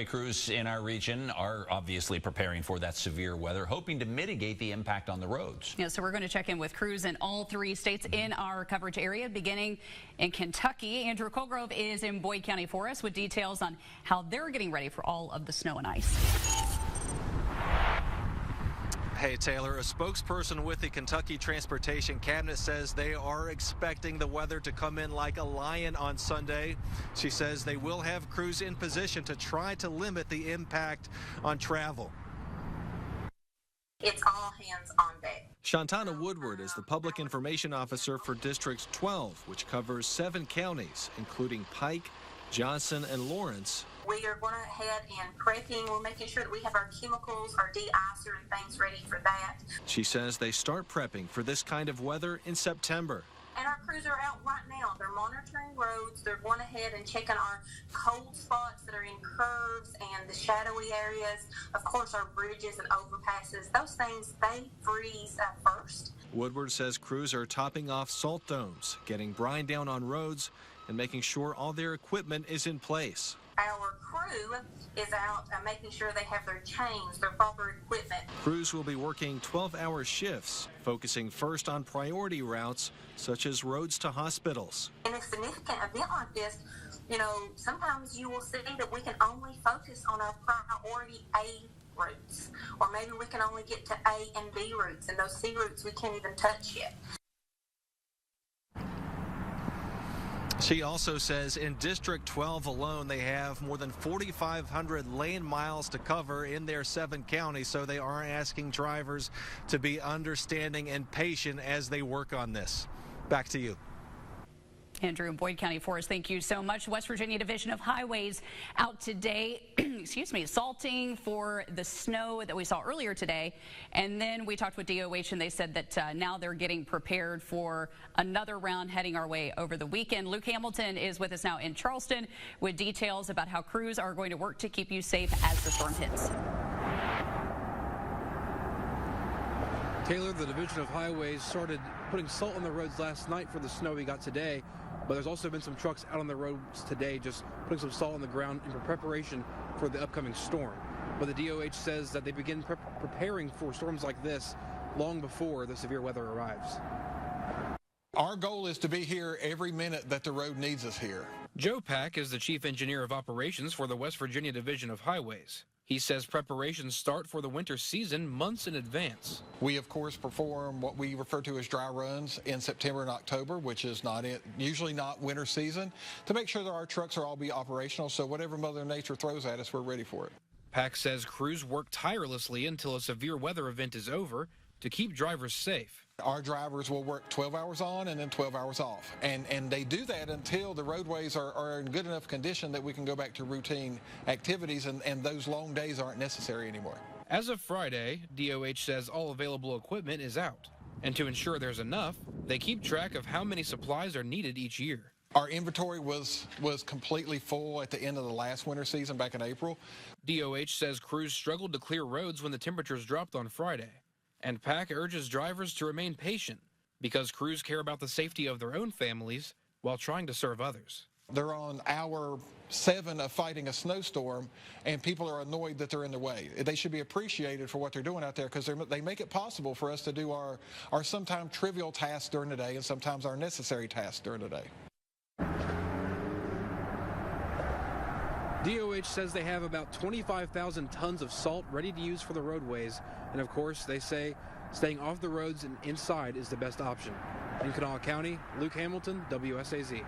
Crews in our region are obviously preparing for that severe weather, hoping to mitigate the impact on the roads. Yeah, so we're going to check in with crews in all three states in our coverage area, beginning in Kentucky. Andrew Colgrove is in Boyd County for us with details on how they're getting ready for all of the snow and ice. Hey, Taylor, a spokesperson with the Kentucky Transportation Cabinet says they are expecting the weather to come in like a lion on Sunday. She says they will have crews in position to try to limit the impact on travel. It's all hands on deck. Shantana Woodward is the Public Information Officer for District 12, which covers 7 counties, including Pike, Johnson, and Lawrence. We are going ahead and prepping. We're making sure that we have our chemicals, our de-icer, and things ready for that. She says they start prepping for this kind of weather in September. And our crews are out right now. They're monitoring roads. They're going ahead and checking our cold spots that are in curves and the shadowy areas. Of course, our bridges and overpasses. Those things, they freeze first. Woodward says crews are topping off salt domes, getting brine down on roads, and making sure all their equipment is in place. Our crew is out making sure they have their chains, their proper equipment. Crews will be working 12-hour shifts, focusing first on priority routes, such as roads to hospitals. In a significant event like this, sometimes you will see that we can only focus on our priority A routes, or maybe we can only get to A and B routes, and those C routes we can't even touch yet. She also says in District 12 alone, they have more than 4,500 lane miles to cover in their 7 counties, so they are asking drivers to be understanding and patient as they work on this. Back to you. Andrew in Boyd County for us. Thank you so much. West Virginia Division of Highways out today, salting for the snow that we saw earlier today. And then we talked with DOH and they said that now they're getting prepared for another round heading our way over the weekend. Luke Hamilton is with us now in Charleston with details about how crews are going to work to keep you safe as the storm hits. Taylor, the Division of Highways started putting salt on the roads last night for the snow we got today, but there's also been some trucks out on the roads today just putting some salt on the ground in preparation for the upcoming storm. But the DOH says that they begin preparing for storms like this long before the severe weather arrives. Our goal is to be here every minute that the road needs us here. Joe Pack is the Chief Engineer of Operations for the West Virginia Division of Highways. He says preparations start for the winter season months in advance. We, of course, perform what we refer to as dry runs in September and October, which is usually not winter season, to make sure that our trucks are all be operational, so whatever Mother Nature throws at us, we're ready for it. Pack says crews work tirelessly until a severe weather event is over to keep drivers safe. Our drivers will work 12 hours on and then 12 hours off. And they do that until the roadways are in good enough condition that we can go back to routine activities and those long days aren't necessary anymore. As of Friday, DOH says all available equipment is out. And to ensure there's enough, they keep track of how many supplies are needed each year. Our inventory was completely full at the end of the last winter season back in April. DOH says crews struggled to clear roads when the temperatures dropped on Friday. And Pack urges drivers to remain patient because crews care about the safety of their own families while trying to serve others. They're on hour 7 of fighting a snowstorm, and people are annoyed that they're in their way. They should be appreciated for what they're doing out there because they make it possible for us to do our sometimes trivial tasks during the day and sometimes our necessary tasks during the day. DOH says they have about 25,000 tons of salt ready to use for the roadways. And of course, they say staying off the roads and inside is the best option. In Kanawha County, Luke Hamilton, WSAZ.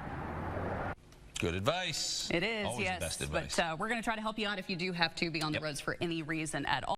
Good advice. It is, always yes. the best advice. But we're going to try to help you out if you do have to be on the roads for any reason at all.